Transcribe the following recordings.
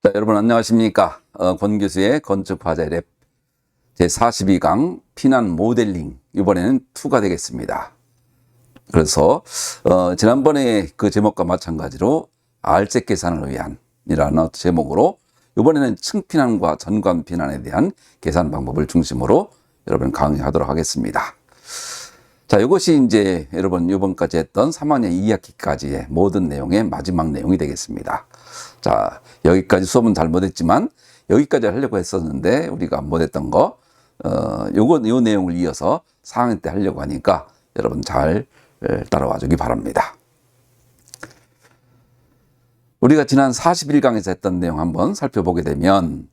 자, 여러분 안녕하십니까? 권 교수의 건축화재 랩 제42강 피난 모델링, 이번에는 2가 되겠습니다. 그래서 지난번에 그 제목과 마찬가지로 알색 계산을 위한 이라는 제목으로 이번에는 층피난과 전관 피난에 대한 계산 방법을 중심으로 여러분 강의하도록 하겠습니다. 자, 이것이 이제 여러분 이번까지 했던 3학년 2학기까지의 모든 내용의 마지막 내용이 되겠습니다. 자, 여기까지 수업은 잘 못했지만 여기까지 하려고 했었는데 우리가 못했던 거 요 내용을 이어서 4학년 때 하려고 하니까 여러분 잘 따라와 주기 바랍니다. 우리가 지난 41강에서 했던 내용 한번 살펴보게 되면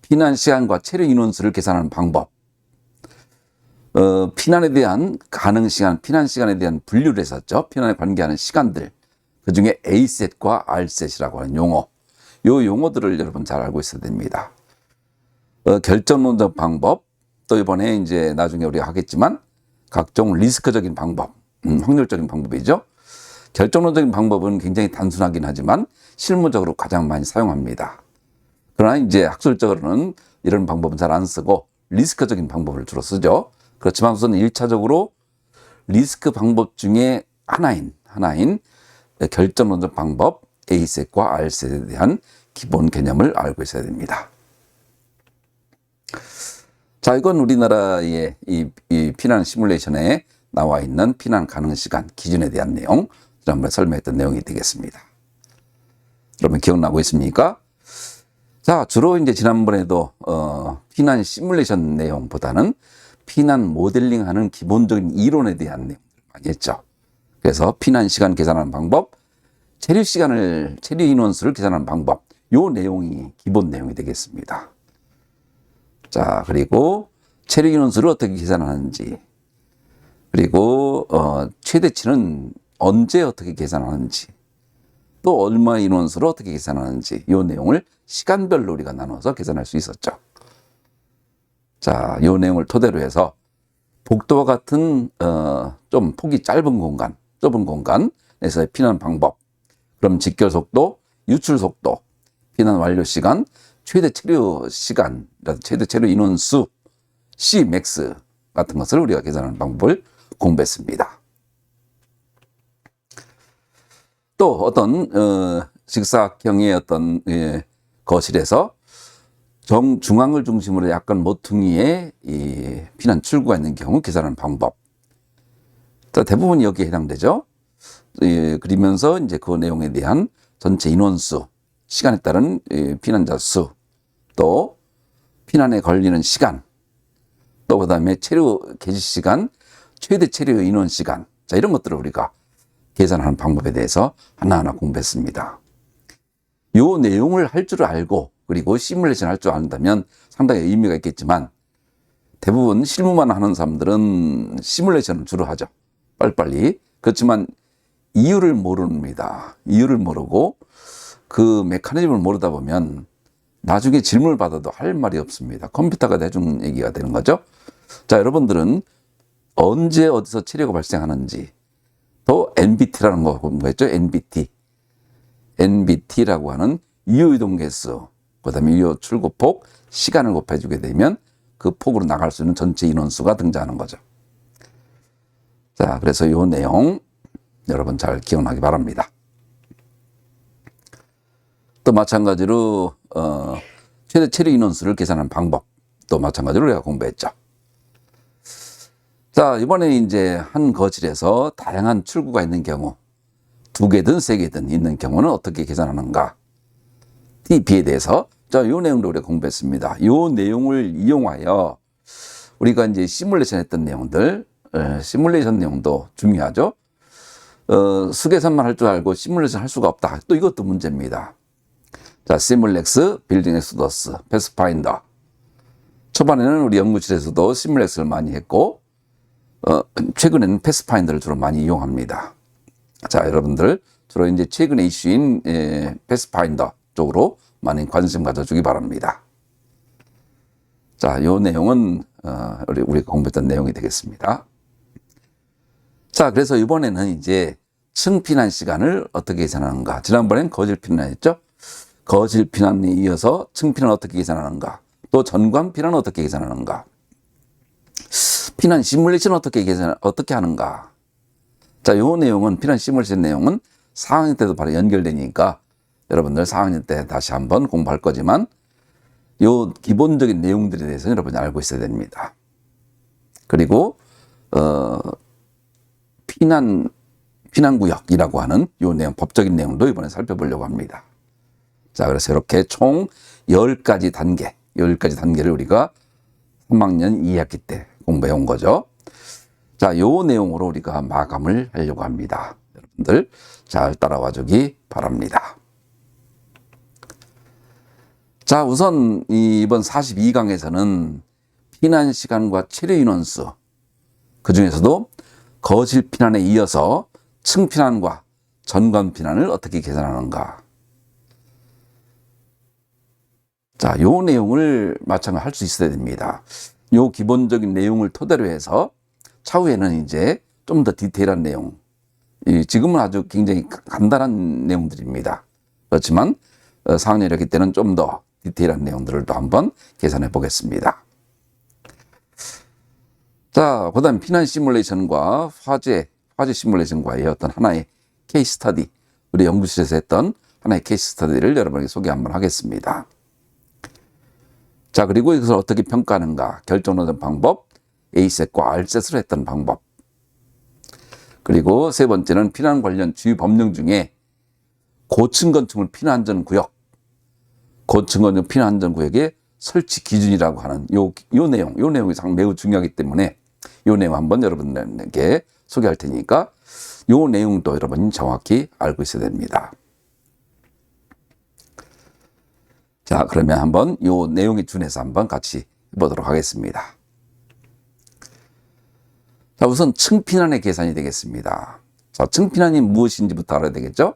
피난 시간과 체류 인원수를 계산하는 방법, 피난에 대한 가능 시간, 피난 시간에 대한 분류를 했었죠. 피난에 관계하는 시간들, 그 중에 A셋과 R셋이라고 하는 용어, 요 용어들을 여러분 잘 알고 있어야 됩니다. 결정론적 방법, 또 이번에 이제 나중에 우리가 하겠지만 각종 리스크적인 방법, 확률적인 방법이죠. 결정론적인 방법은 굉장히 단순하긴 하지만 실무적으로 가장 많이 사용합니다. 그러나 이제 학술적으로는 이런 방법은 잘 안 쓰고 리스크적인 방법을 주로 쓰죠. 그렇지만 우선 1차적으로 리스크 방법 중에 하나인 결정론적 방법 A셋과 R셋에 대한 기본 개념을 알고 있어야 됩니다. 자, 이건 우리나라의 이 피난 시뮬레이션에 나와 있는 피난 가능 시간 기준에 대한 내용, 지난번에 설명했던 내용이 되겠습니다. 여러분 기억나고 있습니까? 자, 주로 이제 지난번에도 피난 시뮬레이션 내용보다는 피난 모델링하는 기본적인 이론에 대한 내용을 많이 했죠. 그래서 피난 시간 계산하는 방법, 체류 인원수를 계산하는 방법, 요 내용이 기본 내용이 되겠습니다. 자, 그리고 체류 인원수를 어떻게 계산하는지, 그리고 최대치는 언제 어떻게 계산하는지, 또 얼마 인원수를 어떻게 계산하는지, 요 내용을 시간별로 우리가 나눠서 계산할 수 있었죠. 자, 요 내용을 토대로 해서 복도와 같은 좀 폭이 좁은 공간에서의 피난 방법, 그럼 직결 속도, 유출 속도, 피난 완료 시간, 최대 체류 시간, 최대 체류 인원수, Cmax 같은 것을 우리가 계산하는 방법을 공부했습니다. 또 어떤 직사각형의 어떤 거실에서 정중앙을 중심으로 약간 모퉁이에 이 피난 출구가 있는 경우 계산하는 방법. 대부분 여기에 해당되죠. 그리면서 이제 그 내용에 대한 전체 인원수, 시간에 따른 피난자 수, 또 피난에 걸리는 시간, 또 그다음에 체류 개시 시간, 최대 체류 인원 시간, 자, 이런 것들을 우리가 계산하는 방법에 대해서 하나하나 공부했습니다. 요 내용을 할 줄 알고 그리고 시뮬레이션 할 줄 안다면 상당히 의미가 있겠지만 대부분 실무만 하는 사람들은 시뮬레이션을 주로 하죠. 빨리빨리. 그렇지만 이유를 모릅니다. 이유를 모르고 그 메커니즘을 모르다 보면 나중에 질문을 받아도 할 말이 없습니다. 컴퓨터가 대충 얘기가 되는 거죠. 자, 여러분들은 언제 어디서 체류가 발생하는지, 또 NBT라는 거 공부했죠. NBT라고 하는 유효 이동 개수, 그 다음에 유효 출구폭, 시간을 곱해주게 되면 그 폭으로 나갈 수 있는 전체 인원수가 등장하는 거죠. 자, 그래서 이 내용 여러분 잘 기억나기 바랍니다. 또 마찬가지로 최대 체류 인원수를 계산하는 방법, 또 마찬가지로 우리가 공부했죠. 자, 이번에 이제 한 거실에서 다양한 출구가 있는 경우, 2개든 3개든 있는 경우는 어떻게 계산하는가, TP에 대해서 자, 요 내용도 우리가 공부했습니다. 요 내용을 이용하여 우리가 이제 시뮬레이션 했던 내용들, 시뮬레이션 내용도 중요하죠. 수계산만 할 줄 알고 시뮬레이션 할 수가 없다. 또 이것도 문제입니다. 자, 시뮬렉스, 빌딩 엑소더스, 패스파인더. 초반에는 우리 연구실에서도 시뮬렉스를 많이 했고, 최근에는 패스파인더를 주로 많이 이용합니다. 자, 여러분들 주로 이제 최근의 이슈인 패스파인더 쪽으로 많이 관심 가져주기 바랍니다. 자, 이 내용은 우리가 공부했던 내용이 되겠습니다. 자, 그래서 이번에는 이제 층피난 시간을 어떻게 계산하는가. 지난번엔 거실 피난했죠. 거실 피난에 이어서 층피난 어떻게 계산하는가, 또 전관 피난은 어떻게 계산하는가, 피난 시뮬레이션 어떻게 하는가. 자, 요 내용은, 피난 시뮬레이션 내용은 4학년 때도 바로 연결되니까 여러분들 4학년 때 다시 한번 공부할 거지만 요 기본적인 내용들에 대해서 여러분이 알고 있어야 됩니다. 그리고 피난구역이라고 하는 요 내용, 법적인 내용도 이번에 살펴보려고 합니다. 자, 그래서 이렇게 총 10가지 단계, 10가지 단계를 우리가 3학년 2학기 때 공부해 온 거죠. 자, 요 내용으로 우리가 마감을 하려고 합니다. 여러분들 잘 따라와 주기 바랍니다. 자, 우선 이번 42강에서는 피난 시간과 체류 인원수, 그 중에서도 거실 피난에 이어서 층 피난과 전관 피난을 어떻게 계산하는가. 자, 요 내용을 마찬가지로 할 수 있어야 됩니다. 요 기본적인 내용을 토대로 해서 차후에는 이제 좀 더 디테일한 내용, 지금은 아주 굉장히 간단한 내용들입니다. 그렇지만 4학년 1학기 때는 좀 더 디테일한 내용들을 또 한번 계산해 보겠습니다. 자, 그 다음 피난 시뮬레이션과 화재 시뮬레이션과의 어떤 하나의 케이스 스터디, 우리 연구실에서 했던 하나의 케이스 스터디를 여러분에게 소개 한번 하겠습니다. 자, 그리고 이것을 어떻게 평가하는가, 결정하는 방법, A셋과 R셋으로 했던 방법. 그리고 세 번째는 피난 관련 주요 법령 중에 고층 건축물 피난안전구역, 고층 건축물 피난안전구역의 설치 기준이라고 하는 요 내용이 매우 중요하기 때문에 요 내용 한번 여러분들에게 소개할 테니까 요 내용도 여러분이 정확히 알고 있어야 됩니다. 자, 그러면 한번 요 내용에 준해서 한번 같이 해보도록 하겠습니다. 자, 우선 층피난의 계산이 되겠습니다. 자, 층피난이 무엇인지부터 알아야 되겠죠?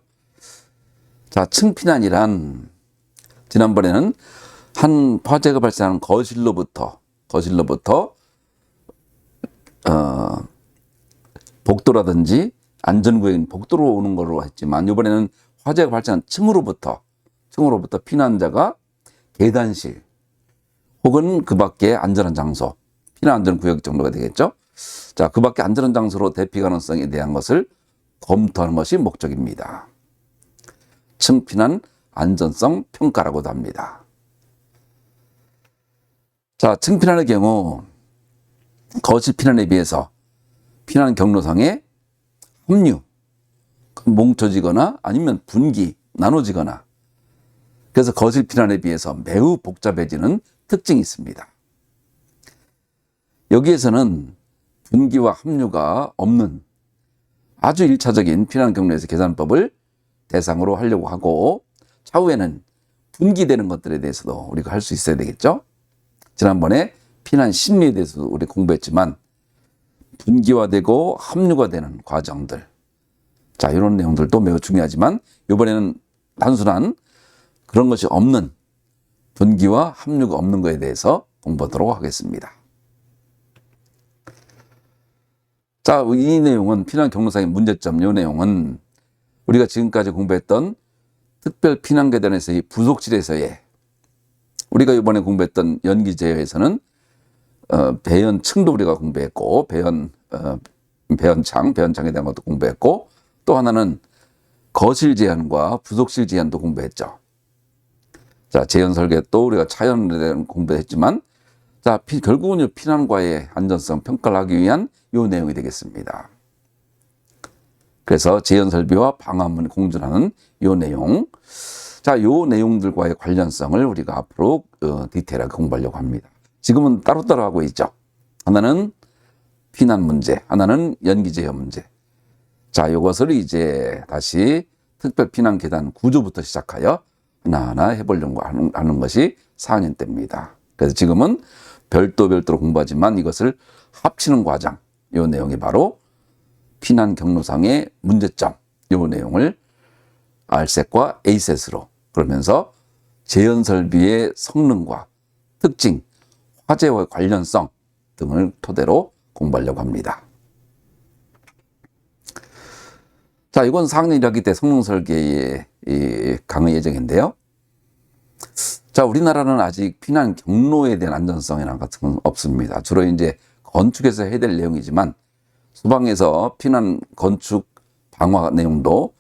자, 층피난이란 지난번에는 한 화재가 발생한 거실로부터 복도라든지 안전구역인 복도로 오는 걸로 했지만 이번에는 화재가 발생한 층으로부터 피난자가 계단실 혹은 그 밖에 안전한 장소, 피난안전구역 정도가 되겠죠. 자, 그 밖에 안전한 장소로 대피 가능성에 대한 것을 검토하는 것이 목적입니다. 층피난 안전성 평가라고도 합니다. 자, 층피난의 경우 거실 피난에 비해서 피난 경로상에 합류, 뭉쳐지거나 아니면 분기, 나눠지거나, 그래서 거실 피난에 비해서 매우 복잡해지는 특징이 있습니다. 여기에서는 분기와 합류가 없는 아주 1차적인 피난 경로에서 계산법을 대상으로 하려고 하고, 차후에는 분기되는 것들에 대해서도 우리가 할 수 있어야 되겠죠. 지난번에 피난 심리에 대해서 우리 공부했지만 분기화되고 합류가 되는 과정들, 자, 이런 내용들도 매우 중요하지만 이번에는 단순한 그런 것이 없는, 분기와 합류가 없는 것에 대해서 공부하도록 하겠습니다. 자, 이 내용은 피난 경로상의 문제점, 이 내용은 우리가 지금까지 공부했던 특별 피난 계단에서의 부속실에서의, 우리가 이번에 공부했던 연기 제어에서는 배연층도 우리가 공부했고, 배연창에 대한 것도 공부했고, 또 하나는 거실 제한과 부속실 제한도 공부했죠. 자, 제연 설계 또 우리가 차연에 대한 공부했지만, 자, 결국은 피난과의 안전성 평가를 하기 위한 요 내용이 되겠습니다. 그래서 제연 설비와 방화문이 공존하는 요 내용, 자, 요 내용들과의 관련성을 우리가 앞으로 디테일하게 공부하려고 합니다. 지금은 따로따로 하고 있죠. 하나는 피난 문제, 하나는 연기 제어 문제. 자, 요것을 이제 다시 특별 피난 계단 구조부터 시작하여 하나하나 해보려고 하는 것이 4학년 때입니다. 그래서 지금은 별도로 공부하지만 이것을 합치는 과정, 요 내용이 바로 피난 경로상의 문제점, 요 내용을 R셋과 A셋으로, 그러면서 제연 설비의 성능과 특징, 화재와 관련성 등을 토대로 공부하려고 합니다. 자, 이건 4학년 1학기 때 성능 설계의 강의 예정인데요. 자, 우리나라는 아직 피난 경로에 대한 안전성이나 같은 건 없습니다. 주로 이제 건축에서 해야 될 내용이지만 소방에서 피난 건축 방화 내용도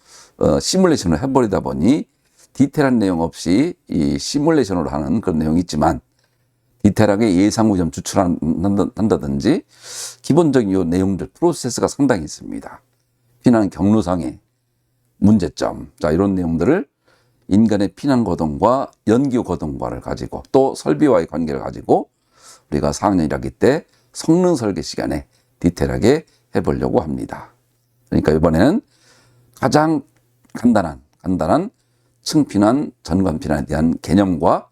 시뮬레이션을 해버리다 보니 디테일한 내용 없이 이 시뮬레이션으로 하는 그런 내용이 있지만 디테일하게 예상후 좀 추출한다든지 기본적인 요 내용들 프로세스가 상당히 있습니다. 피난 경로상의 문제점, 자, 이런 내용들을 인간의 피난 거동과 연기 거동과를 가지고 또 설비와의 관계를 가지고 우리가 4학년 1학기 때 성능 설계 시간에 디테일하게 해보려고 합니다. 그러니까 이번에는 가장 간단한 층피난, 전관피난에 대한 개념과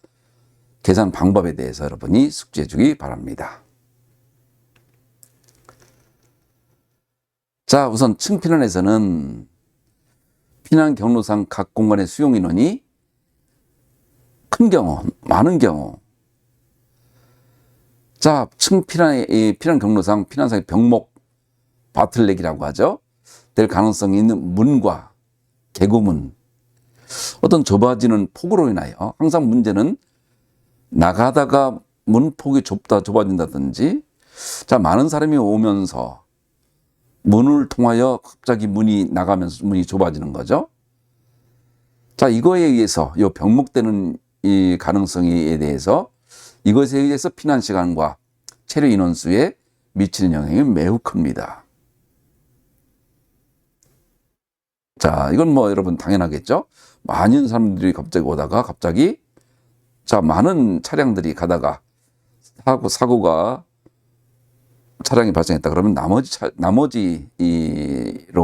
계산 방법에 대해서 여러분이 숙지해 주기 바랍니다. 자, 우선 층피난에서는 피난 경로상 각 공간의 수용 인원이 큰 경우, 많은 경우. 자, 층피난의 피난 경로상, 피난상의 병목, 바틀렉이라고 하죠. 될 가능성이 있는 문과 개구문, 어떤 좁아지는 폭으로 인하여 항상 문제는 나가다가 문폭이 좁아진다든지, 자, 많은 사람이 오면서 문을 통하여 갑자기 문이 나가면서 문이 좁아지는 거죠. 자, 이거에 의해서 이 병목되는 이 가능성에 대해서 이것에 의해서 피난 시간과 체류 인원수에 미치는 영향이 매우 큽니다. 자, 이건 뭐 여러분 당연하겠죠. 많은 사람들이 갑자기 오다가 갑자기 자, 많은 차량들이 가다가 사고가 차량이 발생했다 그러면 나머지로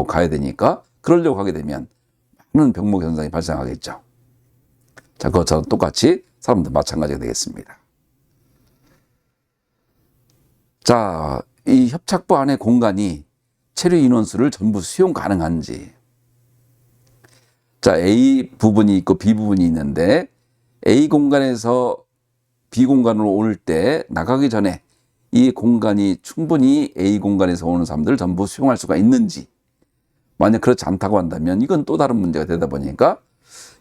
가야 되니까 그러려고 하게 되면 많은 병목 현상이 발생하겠죠. 자, 그것처럼 똑같이 사람도 마찬가지가 되겠습니다. 자, 이 협착부 안의 공간이 체류 인원수를 전부 수용 가능한지. 자, A 부분이 있고 B 부분이 있는데 A 공간에서 B 공간으로 올 때 나가기 전에 이 공간이 충분히 A 공간에서 오는 사람들을 전부 수용할 수가 있는지, 만약 그렇지 않다고 한다면 이건 또 다른 문제가 되다 보니까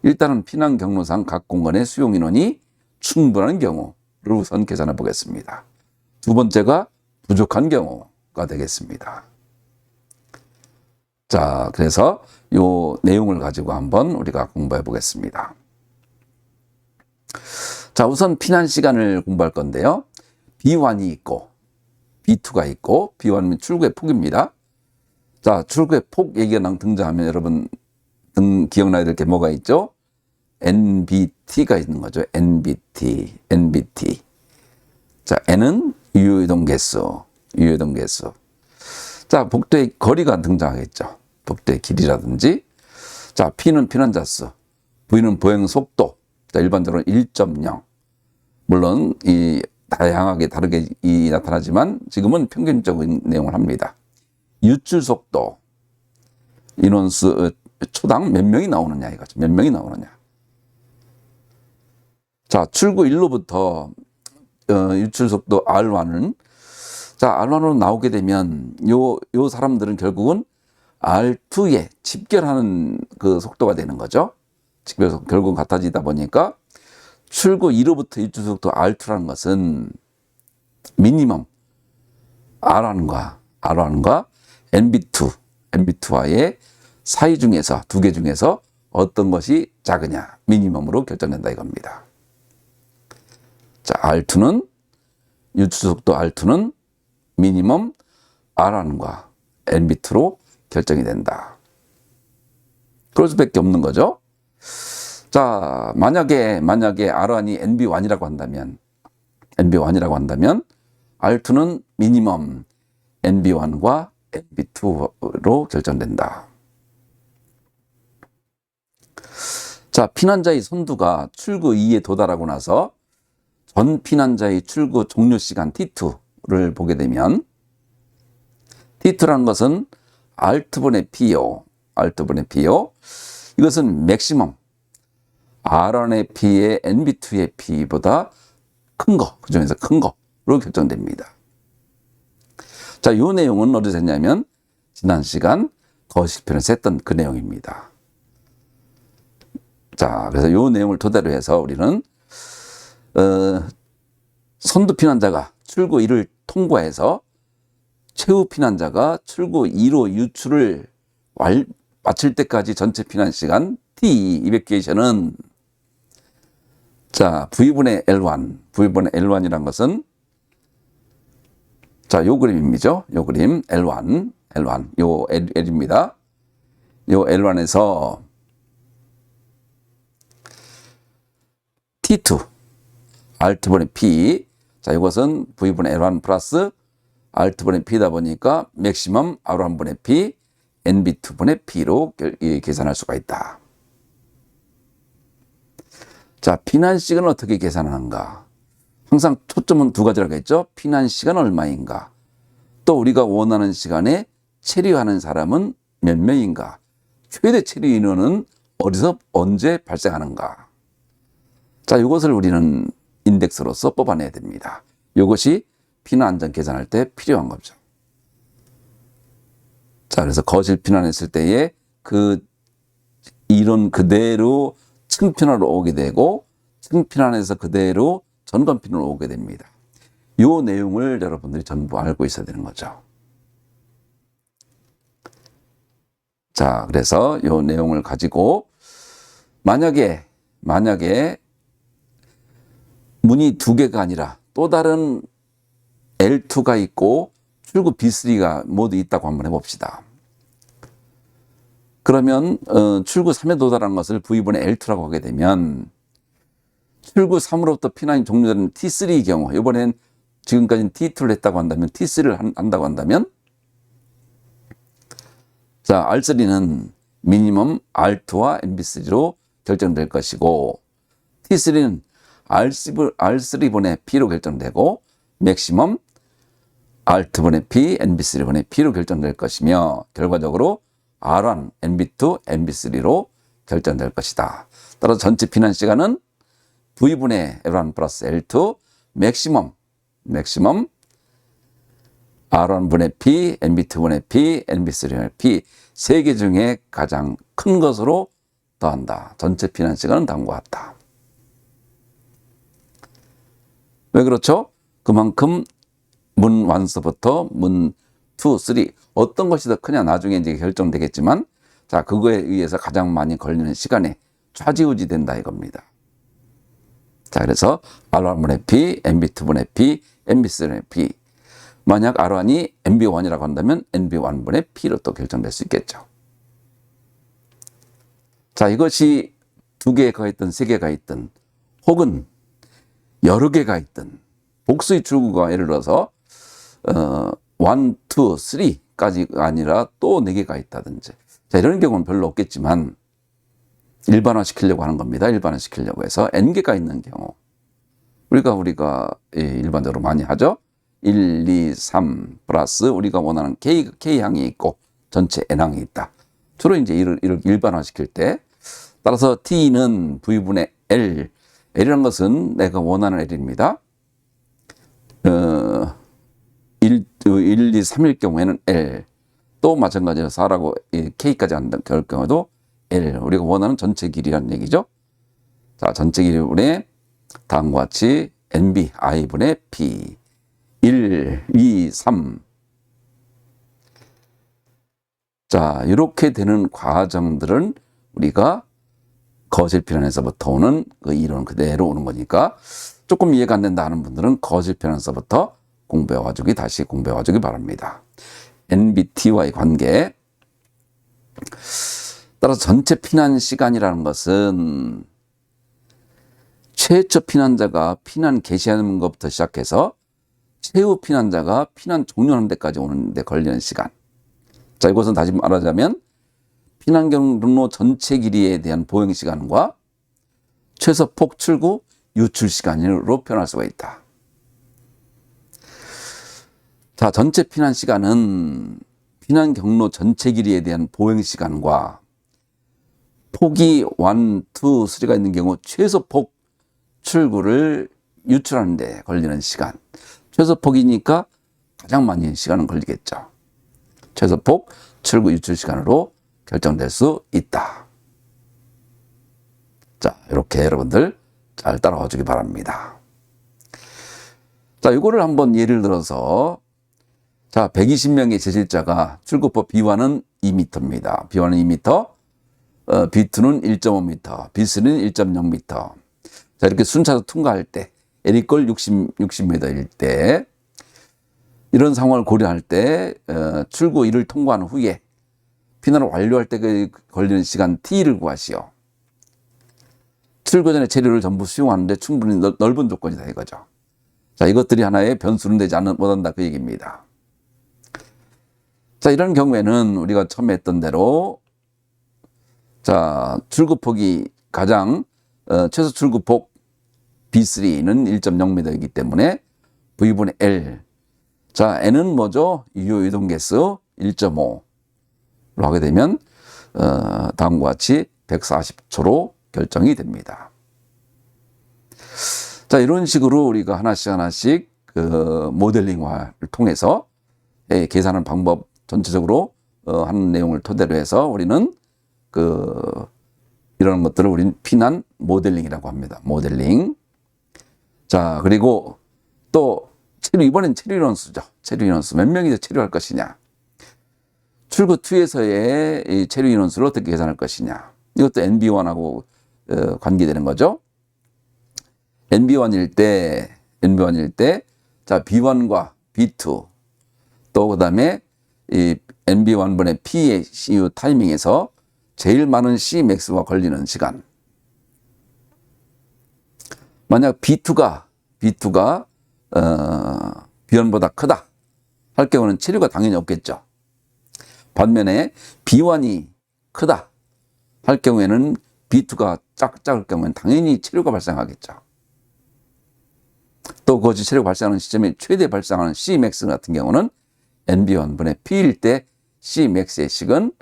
일단은 피난 경로상 각 공간의 수용 인원이 충분한 경우를 우선 계산해 보겠습니다. 두 번째가 부족한 경우가 되겠습니다. 자, 그래서 요 내용을 가지고 한번 우리가 공부해 보겠습니다. 자, 우선 피난 시간을 공부할 건데요. B1이 있고 B2가 있고, B1은 출구의 폭입니다. 자, 출구의 폭 얘기가 등장하면 여러분 기억나야 될 게 뭐가 있죠? NBT가 있는 거죠. NBT. 자, N은 유효이동 개수. 자, 복도의 거리가 등장하겠죠. 복도의 길이라든지. 자, P는 피난자 수, V는 보행 속도. 자, 일반적으로 1.0. 물론 다양하게 다르게 나타나지만 지금은 평균적인 내용을 합니다. 유출 속도, 인원수 초당 몇 명이 나오느냐 이거죠. 몇 명이 나오느냐. 자, 출구 1로부터 유출 속도 R1은 자, R1으로 나오게 되면 요 사람들은 결국은 R2에 집결하는 그 속도가 되는 거죠. 집결 결국 같아지다 보니까 출구 2로부터 유출 속도 R2라는 것은 미니멈 R1과 NB2와의 사이 중에서 두 개 중에서 어떤 것이 작으냐, 미니멈으로 결정된다 이겁니다. 자, R2는 유출 속도 R2는 미니멈 R1과 NB2로 결정이 된다. 그럴 수밖에 없는 거죠. 자, 만약에 R1이 NB1이라고 한다면 R2는 미니멈 NB1과 NB2로 결정된다. 자, 피난자의 선두가 출구 2에 도달하고 나서 전 피난자의 출구 종료 시간 T2를 보게 되면 T2라는 것은 R분의 P요. 이것은 맥시멈 R1의 P의 NB2의 P보다 큰 거, 그 중에서 큰 거로 결정됩니다. 자, 이 내용은 어디서 했냐면 지난 시간 거실편에서 했던 그 내용입니다. 자, 그래서 이 내용을 토대로 해서 우리는 선두 피난자가 출구 1을 통과해서 최후 피난자가 출구 2로 유출을 마칠 때까지 전체 피난 시간 T 이베큐에이션은 자, V분의 L1이란 것은 자, 요 그림이죠. 요 그림 L1, 요 L입니다. 요 L1에서 T2, Alt분의 P. 자, 이것은 V분의 L1 플러스 Alt분의 P다 보니까 맥시멈 R1분의 P, NB2분의 P로 계산할 수가 있다. 자, 피난 시간을 어떻게 계산하는가? 항상 초점은 두 가지라고 했죠. 피난 시간 얼마인가? 또 우리가 원하는 시간에 체류하는 사람은 몇 명인가? 최대 체류 인원은 어디서 언제 발생하는가? 자, 이것을 우리는 인덱스로서 뽑아내야 됩니다. 이것이 피난 안전 계산할 때 필요한 거죠. 자, 그래서 거실 피난했을 때에 그 이론 그대로 층피난으로 오게 되고 층피난에서 그대로 전건피난으로 오게 됩니다. 이 내용을 여러분들이 전부 알고 있어야 되는 거죠. 자, 그래서 이 내용을 가지고 만약에 문이 두 개가 아니라 또 다른 L2가 있고 출구 B3가 모두 있다고 한번 해봅시다. 그러면 출구 3에 도달한 것을 V분의 L2라고 하게 되면 출구 3으로부터 피난이 종료되는 T3의 경우, 이번엔 지금까지는 T2를 했다고 한다면 T3를 한다고 한다면 자, R3는 미니멈 R2와 MB3로 결정될 것이고 T3는 R3분의 P로 결정되고 맥시멈 R2분의 P, NB3분의 P로 결정될 것이며 결과적으로 R1, NB2, NB3로 결정될 것이다. 따라서 전체 피난 시간은 V분의 L1 플러스 L2 맥시멈 R1분의 P, NB2분의 P, NB3분의 P 세 개 중에 가장 큰 것으로 더한다. 전체 피난 시간은 다음과 같다. 왜 그렇죠? 그만큼 문 1서부터 문 2, 3 어떤 것이 더 크냐 나중에 이제 결정되겠지만 자, 그거에 의해서 가장 많이 걸리는 시간에 좌지우지 된다 이겁니다. 자, 그래서 R1분의 P, NB2분의 P, NB3분의 P. 만약 R1이 NB1이라고 한다면 NB1분의 P로 또 결정될 수 있겠죠. 자, 이것이 두 개가 있든 세 개가 있든 혹은 여러 개가 있든 복수의 출구가 예를 들어서 1, 2, 3까지가 아니라 또 4개가 있다든지 자, 이런 경우는 별로 없겠지만 일반화시키려고 하는 겁니다. 일반화시키려고 해서 N개가 있는 경우 우리가 일반적으로 많이 하죠. 1, 2, 3 플러스 우리가 원하는 K항이 있고 전체 N항이 있다. 주로 이제 이를 일반화시킬 때 따라서 T는 V분의 L L이라는 것은 내가 원하는 L입니다. 1, 2, 3일 경우에는 L 또 마찬가지로 4라고 K까지 한다는 경우도 L 우리가 원하는 전체 길이라는 얘기죠. 자, 전체 길이분의 다음과 같이 NB I분의 P 1, 2, 3 자, 이렇게 되는 과정들은 우리가 거실 피난에서부터 오는 그 이론 그대로 오는 거니까 조금 이해가 안 된다 하는 분들은 거실 피난에서부터 다시 공부해와주기 바랍니다. NBT와의 관계. 따라서 전체 피난 시간이라는 것은 최초 피난자가 피난 개시하는 것부터 시작해서 최후 피난자가 피난 종료하는 데까지 오는데 걸리는 시간. 자, 이것은 다시 말하자면 피난 경로 전체 길이에 대한 보행 시간과 최소 폭 출구 유출 시간으로 표현할 수가 있다. 자, 전체 피난 시간은 피난 경로 전체 길이에 대한 보행 시간과 폭이 1, 2, 3가 있는 경우 최소 폭 출구를 유출하는 데 걸리는 시간. 최소 폭이니까 가장 많이 시간은 걸리겠죠. 최소 폭 출구 유출 시간으로 결정될 수 있다. 자, 이렇게 여러분들 잘 따라와 주기 바랍니다. 자, 이거를 한번 예를 들어서, 자, 120명의 제실자가 출구법 B1은 2m입니다. B1은 2m, B2는 1.5m, B3는 1.0m. 자, 이렇게 순차로 통과할 때, L이꼴 60m일 때, 이런 상황을 고려할 때, 출구 1을 통과한 후에, 피난을 완료할 때 걸리는 시간 T를 구하시오. 출구 전에 체류를 전부 수용하는데 충분히 넓은 조건이다 이거죠. 자, 이것들이 하나의 변수는 되지 못한다 그 얘기입니다. 자, 이런 경우에는 우리가 처음에 했던 대로, 자, 출구폭이 가장 최소 출구폭 B3는 1.0m이기 때문에 V분의 L. 자, N은 뭐죠? 유효 이동 개수 1.5로 하게 되면 다음과 같이 140초로 결정이 됩니다. 자, 이런 식으로 우리가 하나씩 그 모델링화를 통해서 계산하는 방법 전체적으로 하는 내용을 토대로 해서 우리는 이런 것들을 우리는 피난 모델링이라고 합니다. 모델링. 자, 그리고 또 이번엔 체류 인원수죠. 체류 인원수. 몇 명이 체류할 것이냐. 출구 2에서의 이 체류 인원수를 어떻게 계산할 것이냐. 이것도 NB1하고 관계되는 거죠. NB1일 때, 자, B1과 B2, 또 그 다음에 이 NB1분의 P의 CU 타이밍에서 제일 많은 Cmax와 걸리는 시간. 만약 B2가 B1보다 크다 할 경우는 체류가 당연히 없겠죠. 반면에 B1이 크다 할 경우에는 B2가 작을 경우에는 당연히 체류가 발생하겠죠. 또 그것이 체류가 발생하는 시점에 최대 발생하는 Cmax 같은 경우는 NB1분의 P일 때 Cmax의 식은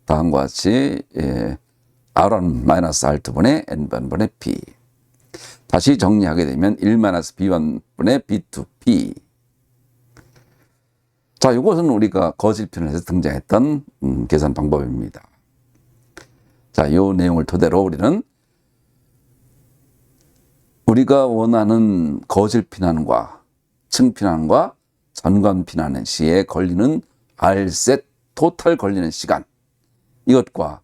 다음과 같이 R1-R2분의 N1분의 P. 다시 정리하게 되면 1-B1분의 B2P. 자, 이것은 우리가 거실편에서 등장했던 계산 방법입니다. 자, 이 내용을 토대로 우리는 우리가 원하는 거실 피난과 층 피난과 전관 피난 시에 걸리는 R셋 토탈 걸리는 시간, 이것과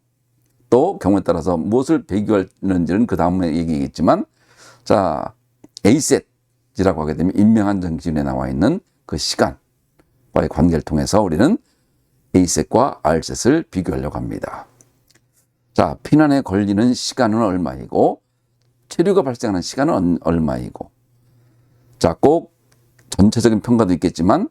또 경우에 따라서 무엇을 비교하는지는 그 다음에 얘기겠지만, 자, A셋이라고 하게 되면 인명안전 기준에 나와 있는 그 시간과의 관계를 통해서 우리는 A셋과 R셋을 비교하려고 합니다. 자, 피난에 걸리는 시간은 얼마이고 체류가 발생하는 시간은 얼마이고, 자, 꼭 전체적인 평가도 있겠지만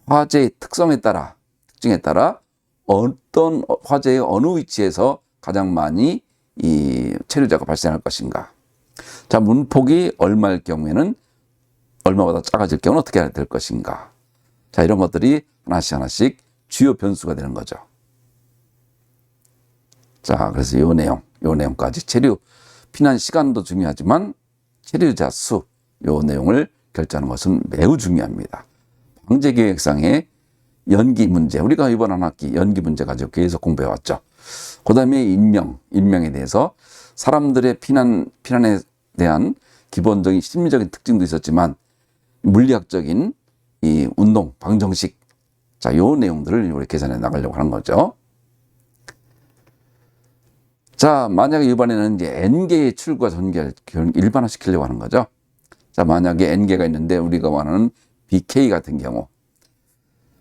화재의 특징에 따라 어떤 화재의 어느 위치에서 가장 많이 이 체류자가 발생할 것인가. 자, 문폭이 얼마일 경우에는 얼마보다 작아질 경우는 어떻게 해야 될 것인가. 자, 이런 것들이 하나씩 주요 변수가 되는 거죠. 자, 그래서 요 내용까지 체류 피난 시간도 중요하지만 체류자 수, 요 내용을 결정하는 것은 매우 중요합니다. 방재계획상의 연기 문제, 우리가 이번 한 학기 연기 문제 가지고 계속 공부해왔죠. 그 다음에 인명에 대해서 사람들의 피난에 대한 기본적인 심리적인 특징도 있었지만 물리학적인 이 운동, 방정식, 자, 요 내용들을 우리 계산해 나가려고 하는 거죠. 자, 만약에 이번에는 이제 N개의 출구와 전개를 일반화시키려고 하는 거죠. 자, 만약에 N개가 있는데 우리가 원하는 BK 같은 경우,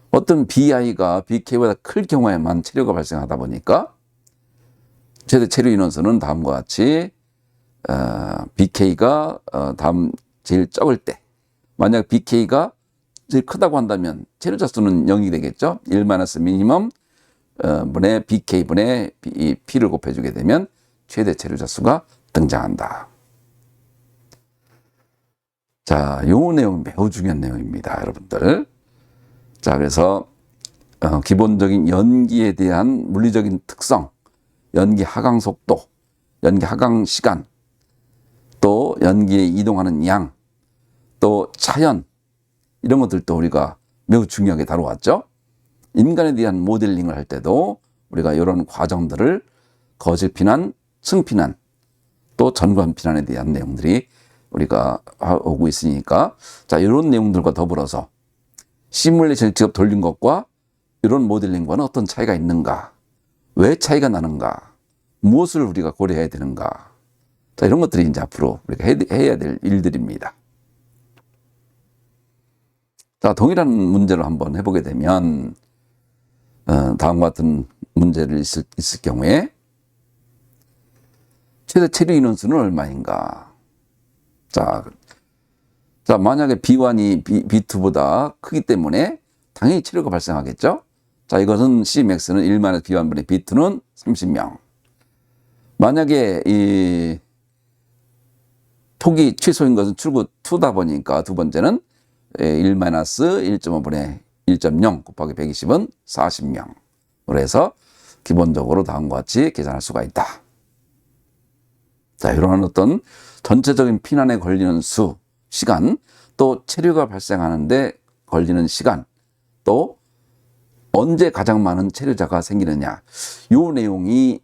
어떤 BI가 BK보다 클 경우에만 체류가 발생하다 보니까 최대 체류 인원수는 다음과 같이 BK가 제일 적을 때, 만약 BK가 제일 크다고 한다면 체류자 수는 0이 되겠죠. 1-미니멈 분의 BK분의 P를 곱해주게 되면 최대 체류자 수가 등장한다. 자, 요 내용 매우 중요한 내용입니다, 여러분들. 자, 그래서 기본적인 연기에 대한 물리적인 특성, 연기 하강 속도, 연기 하강 시간, 또 연기에 이동하는 양, 또 차연, 이런 것들도 우리가 매우 중요하게 다루었죠. 인간에 대한 모델링을 할 때도 우리가 이런 과정들을 거실 피난, 층 피난, 또 전관 피난에 대한 내용들이 우리가 오고 있으니까, 자, 이런 내용들과 더불어서 시뮬레이션을 직접 돌린 것과 이런 모델링과는 어떤 차이가 있는가, 왜 차이가 나는가, 무엇을 우리가 고려해야 되는가, 자, 이런 것들이 이제 앞으로 우리가 해야 될 일들입니다. 자, 동일한 문제를 한번 해보게 되면, 다음과 같은 문제를 있을 경우에, 최대 체류 인원수는 얼마인가? 자, 만약에 B1이 B2보다 크기 때문에 당연히 체류가 발생하겠죠? 자, 이것은 Cmax는 1만에서 B1분의 B2는 30명. 만약에 이 폭이 최소인 것은 출구 2다 보니까 두 번째는 1-1.5분의 1.0 곱하기 120은 40명. 그래서 기본적으로 다음과 같이 계산할 수가 있다. 자, 이러한 어떤 전체적인 피난에 걸리는 수, 시간, 또 체류가 발생하는데 걸리는 시간, 또 언제 가장 많은 체류자가 생기느냐, 이 내용이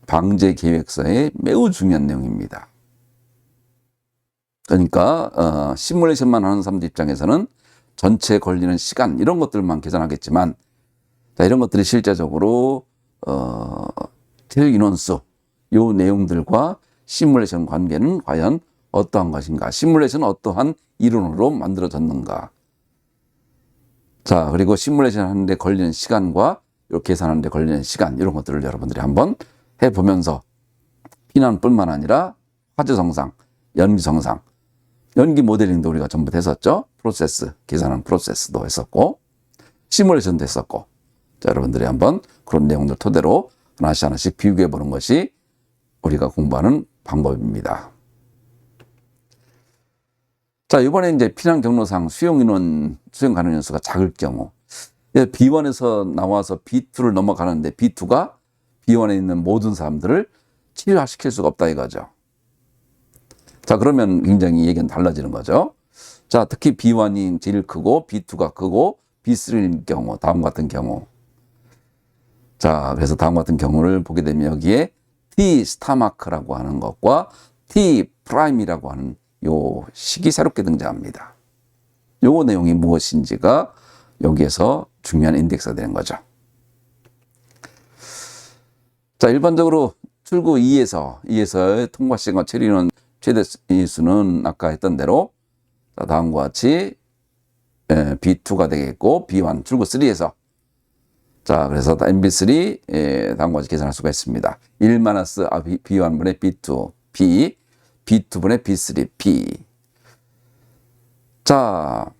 방제 계획서의 매우 중요한 내용입니다. 그러니까 시뮬레이션만 하는 사람들 입장에서는 전체 걸리는 시간 이런 것들만 계산하겠지만, 자, 이런 것들이 실제적으로 체류 인원수 요 내용들과 시뮬레이션 관계는 과연 어떠한 것인가, 시뮬레이션은 어떠한 이론으로 만들어졌는가, 자, 그리고 시뮬레이션 하는데 걸리는 시간과 요 계산하는데 걸리는 시간, 이런 것들을 여러분들이 한번 해보면서 피난뿐만 아니라 화재 정상, 연기 정상, 연기 모델링도 우리가 전부 했었죠. 프로세스, 계산하는 프로세스도 했었고, 시뮬레이션도 했었고, 자, 여러분들이 한번 그런 내용들 토대로 하나씩 비교해 보는 것이 우리가 공부하는 방법입니다. 자, 이번에 이제 피난 경로상 수용 가능 인원수가 작을 경우, B1에서 나와서 B2를 넘어가는데 B2가 B1에 있는 모든 사람들을 치료시킬 수가 없다 이거죠. 자, 그러면 굉장히 얘기는 달라지는 거죠. 자, 특히 B1이 제일 크고 B2가 크고 B3인 경우, 다음 같은 경우. 자, 그래서 다음 같은 경우를 보게 되면 여기에 T 스타마크라고 하는 것과 T 프라임이라고 하는 요 식이 새롭게 등장합니다. 요 내용이 무엇인지가 여기에서 중요한 인덱스가 되는 거죠. 자, 일반적으로 출구 2에서의 통과 시간과 체류 인원 최대 수는 아까 했던 대로 다음과 같이 B2가 되겠고, B1 출구 3에서, 자, 그래서 MB3 다음과 같이 계산할 수가 있습니다. 1-B1분의 B2 P, B2분의 B3 P. 자,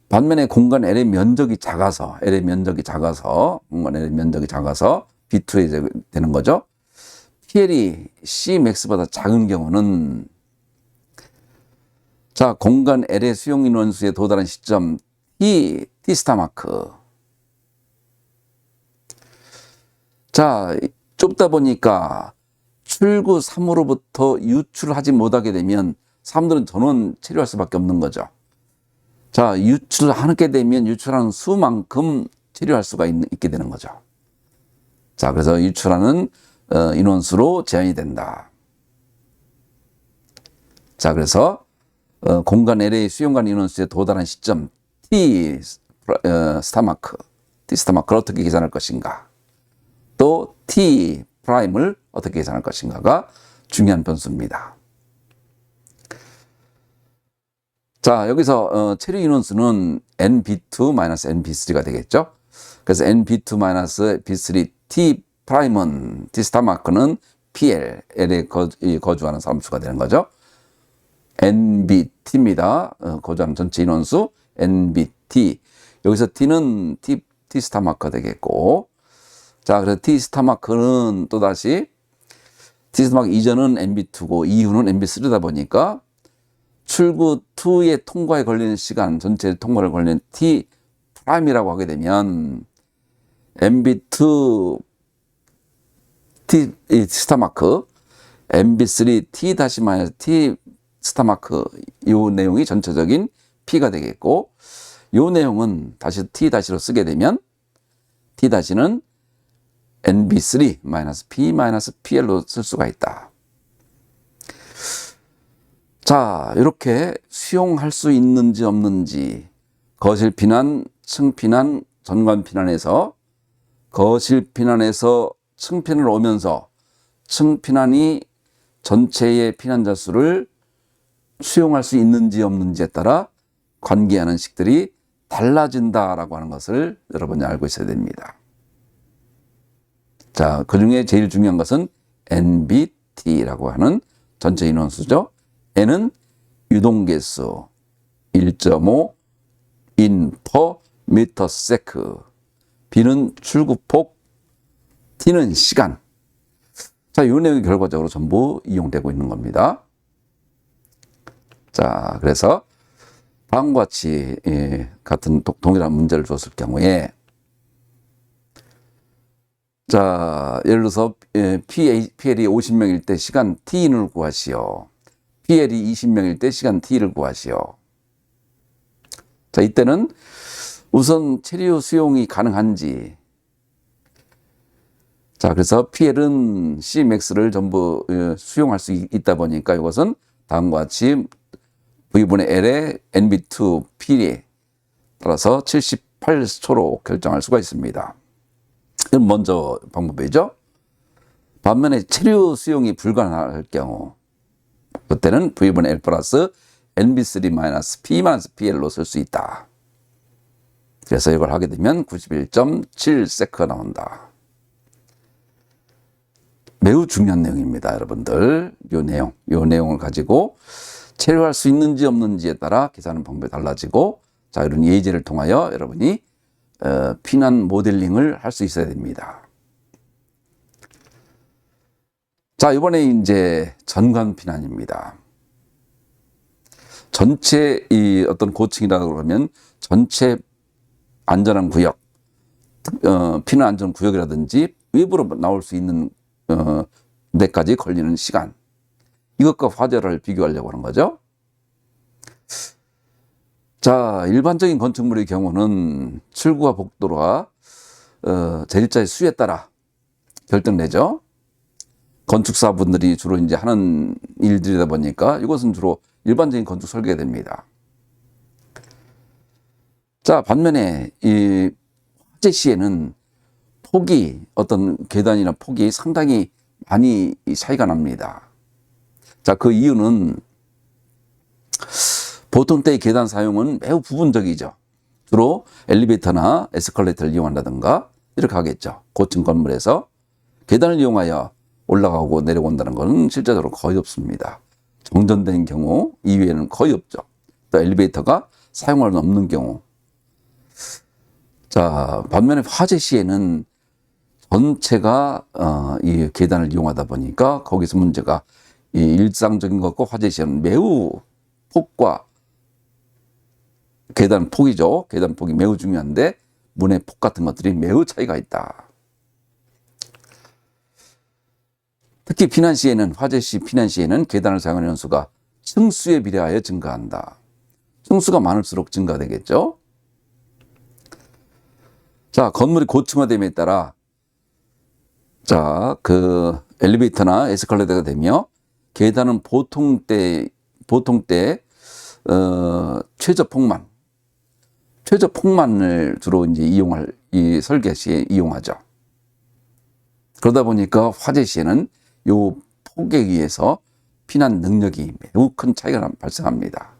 반면에 공간 L의 면적이 작아서 공간 L의 면적이 작아서 B2에 되는 거죠. PL이 Cmax보다 작은 경우는, 자, 공간 L의 수용 인원수에 도달한 시점 T 스타마크. 자, 좁다 보니까 출구 3으로부터 유출하지 못하게 되면 사람들은 전원 체류할 수밖에 없는 거죠. 자, 유출하게 되면 유출하는 수만큼 체류할 수가 있게 되는 거죠. 자, 그래서 유출하는 인원수로 제한이 된다. 자, 그래서 공간 L의 수용 가능 인원수에 도달한 시점 T 스타마크를 어떻게 계산할 것인가, 또 T 프라임을 어떻게 계산할 것인가가 중요한 변수입니다. 자, 여기서 체류 인원수는 NB2-NB3가 되겠죠. 그래서 NB2-B3 T 프라임은 T 스타마크는 PL, L에 거주하는 사람 수가 되는 거죠. NBT입니다. 거주하는 전체 인원수 NBT. 여기서 T는 T 스타마크가 되겠고, 자, 그래서 T 스타마크는 또다시 T 스타마크 이전은 NB2고 이후는 NB3다 보니까 출구 2의 통과에 걸리는 시간, 전체 통과를 걸리는 T 프라임이라고 하게 되면 NB2 T 스타마크, NB3 T-T 스타마크, 이 내용이 전체적인 P가 되겠고, 이 내용은 다시 T-로 쓰게 되면 T-는 NB3-P-PL로 쓸 수가 있다. 자, 이렇게 수용할 수 있는지 없는지, 거실 피난, 층 피난, 전관 피난에서 거실 피난에서 층 피난을 오면서 층 피난이 전체의 피난자 수를 수용할 수 있는지 없는지에 따라 관계하는 식들이 달라진다라고 하는 것을 여러분이 알고 있어야 됩니다. 자, 그 중에 제일 중요한 것은 NBT라고 하는 전체 인원수죠. N은 유동개수 1.5 in per meter sec. B는 출구폭, T는 시간. 자, 이 내용이 결과적으로 전부 이용되고 있는 겁니다. 자, 그래서 다음과 같이 같은 동일한 문제를 줬을 경우에, 자, 예를 들어서 PL이 50명일 때 시간 T를 구하시오. PL이 20명일 때 시간 T를 구하시오. 자, 이때는 우선 체류 수용이 가능한지, 자, 그래서 PL은 Cmax를 전부 수용할 수 있다 보니까 이것은 다음과 같이 V분의 L의 NB2 P에 따라서 78초로 결정할 수가 있습니다. 이건 먼저 방법이죠. 반면에 체류 수용이 불가능할 경우, 그때는 V분의 L 플러스 NB3-P-PL로 쓸 수 있다. 그래서 이걸 하게 되면 91.7세크가 나온다. 매우 중요한 내용입니다, 여러분들. 요 내용을 가지고 체류할 수 있는지 없는지에 따라 계산하는 방법이 달라지고, 자, 이런 예제를 통하여 여러분이 피난 모델링을 할 수 있어야 됩니다. 자, 이번에 이제 전관 피난입니다. 전체 이 어떤 고층이라고 그러면 전체 안전한 구역, 피난 안전 구역이라든지 외부로 나올 수 있는 데까지 걸리는 시간, 이것과 화재를 비교하려고 하는 거죠. 자, 일반적인 건축물의 경우는 출구와 복도가 제1자의 수에 따라 결정되죠. 건축사분들이 주로 이제 하는 일들이다 보니까 이것은 주로 일반적인 건축 설계가 됩니다. 자, 반면에 이 화재 시에는 폭이, 어떤 계단이나 폭이 상당히 많이 차이가 납니다. 자, 그 이유는 보통 때의 계단 사용은 매우 부분적이죠. 주로 엘리베이터나 에스컬레이터를 이용한다든가 이렇게 하겠죠. 고층 건물에서 계단을 이용하여 올라가고 내려온다는 것은 실제적으로 거의 없습니다. 정전된 경우 이외에는 거의 없죠. 또 엘리베이터가 사용할 수 없는 경우. 자, 반면에 화재 시에는 전체가 이 계단을 이용하다 보니까 거기서 문제가 이 일상적인 것과 화재 시에는 매우 폭과 계단 폭이죠. 계단 폭이 매우 중요한데 문의 폭 같은 것들이 매우 차이가 있다. 특히 피난 시에는, 화재 시 피난 시에는 계단을 사용하는 연수가 층수에 비례하여 증가한다. 층수가 많을수록 증가되겠죠. 자, 건물이 고층화됨에 따라, 자, 그 엘리베이터나 에스컬레이터가 되며 계단은 보통 때 최저 폭만을 주로 이제 이용할, 이 설계 시에 이용하죠. 그러다 보니까 화재 시에는 요 폭에 의해서 피난 능력이 매우 큰 차이가 발생합니다.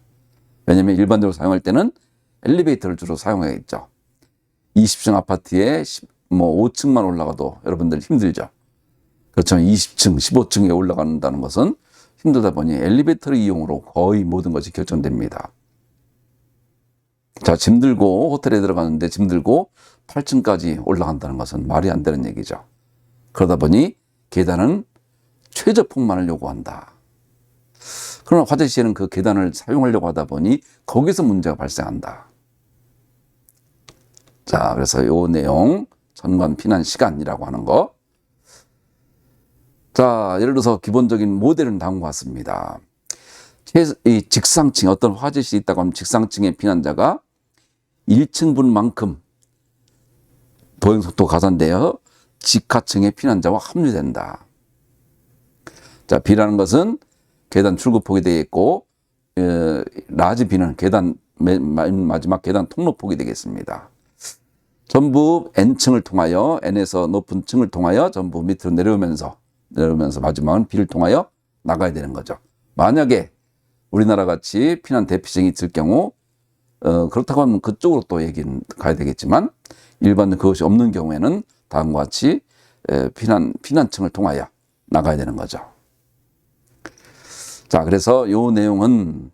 왜냐하면 일반적으로 사용할 때는 엘리베이터를 주로 사용하겠죠. 20층 아파트에 5층만 올라가도 여러분들 힘들죠. 그렇지만 20층, 15층에 올라간다는 것은 힘들다 보니 엘리베이터를 이용으로 거의 모든 것이 결정됩니다. 자, 짐 들고 호텔에 들어가는데 짐 들고 8층까지 올라간다는 것은 말이 안 되는 얘기죠. 그러다 보니 계단은 최저 폭만을 요구한다. 그러나 화재 시에는 그 계단을 사용하려고 하다 보니 거기서 문제가 발생한다. 자, 그래서 요 내용, 전관 피난 시간이라고 하는 거. 자, 예를 들어서 기본적인 모델은 다음과 같습니다. 이 직상층, 어떤 화재 시 있다고 하면 직상층의 피난자가 1층분만큼 보행속도 가산되어 직하층의 피난자와 합류된다. 자, B라는 것은 계단 출구폭이 되어 있고 라지 B는 마지막 계단 통로폭이 되겠습니다. 전부 N층을 통하여, N에서 높은 층을 통하여 전부 밑으로 내려오면서 마지막은 B를 통하여 나가야 되는 거죠. 만약에 우리나라 같이 피난 대피생이 있을 경우, 그렇다고 하면 그쪽으로 또 얘기는 가야 되겠지만, 일반 그것이 없는 경우에는 다음과 같이 피난층을 통하여 나가야 되는 거죠. 자, 그래서 이 내용은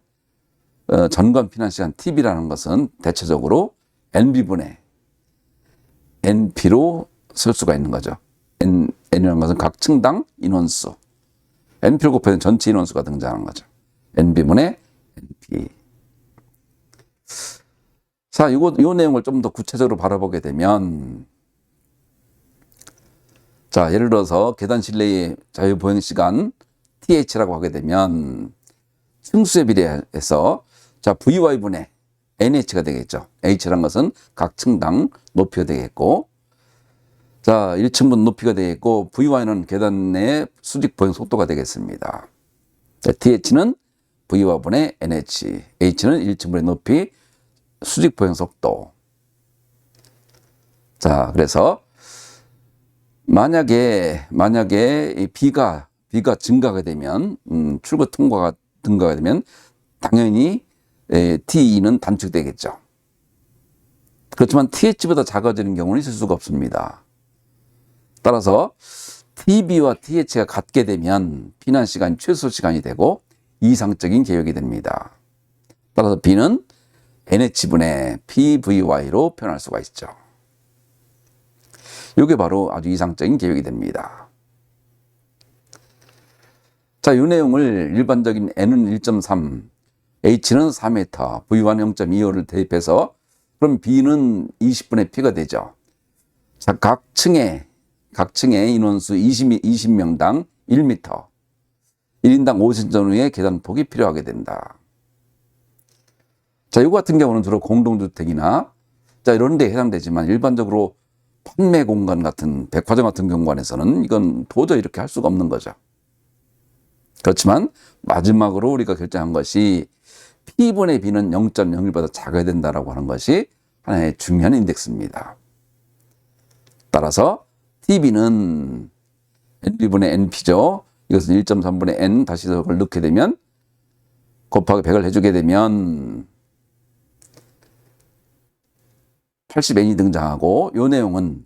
전관 피난 시간 TB라는 것은 대체적으로 NB분의 NP로 쓸 수가 있는 거죠. N이라는 것은 각 층당 인원수. NP를 곱하면 전체 인원수가 등장하는 거죠. NB분의 NP. 자, 이 내용을 좀 더 구체적으로 바라보게 되면, 자, 예를 들어서 계단실 내의 자유보행 시간 TH라고 하게 되면 층수에 비례해서 자, VY분의 NH가 되겠죠. H라는 것은 각 층당 높이가 되겠고, 자, 1층분 높이가 되겠고, VY는 계단 내 수직 보행 속도가 되겠습니다. 자, TH는 V와분의 NH, H는 1층분의 높이, 수직 보행 속도. 자, 그래서 만약에 이 B가 증가가 되면, 출구 통과가 증가가 되면 당연히 TE는 단축되겠죠. 그렇지만 TH보다 작아지는 경우는 있을 수가 없습니다. 따라서 TB와 TH가 같게 되면 피난 시간이 최소 시간이 되고 이상적인 계획이 됩니다. 따라서 B는 NH분의 PVY로 표현할 수가 있죠. 이게 바로 아주 이상적인 계획이 됩니다. 자, 이 내용을 일반적인 N은 1.3, H는 4m, V와는 0.25를 대입해서 그럼 B는 20분의 P가 되죠. 자, 각 층의 인원수 20명당 1m, 1인당 5cm 정도의 계단폭이 필요하게 된다. 자, 이거 같은 경우는 주로 공동주택이나 자, 이런 데 해당되지만 일반적으로 판매 공간 같은 백화점 같은 공간에서는 이건 도저히 이렇게 할 수가 없는 거죠. 그렇지만 마지막으로 우리가 결정한 것이 P분의 B는 0.01보다 작아야 된다라고 하는 것이 하나의 중요한 인덱스입니다. 따라서 TB는 NB분의 NP죠. 이것은 1.3분의 N 다시 그걸 넣게 되면 곱하기 100을 해주게 되면 80N이 등장하고 요 내용은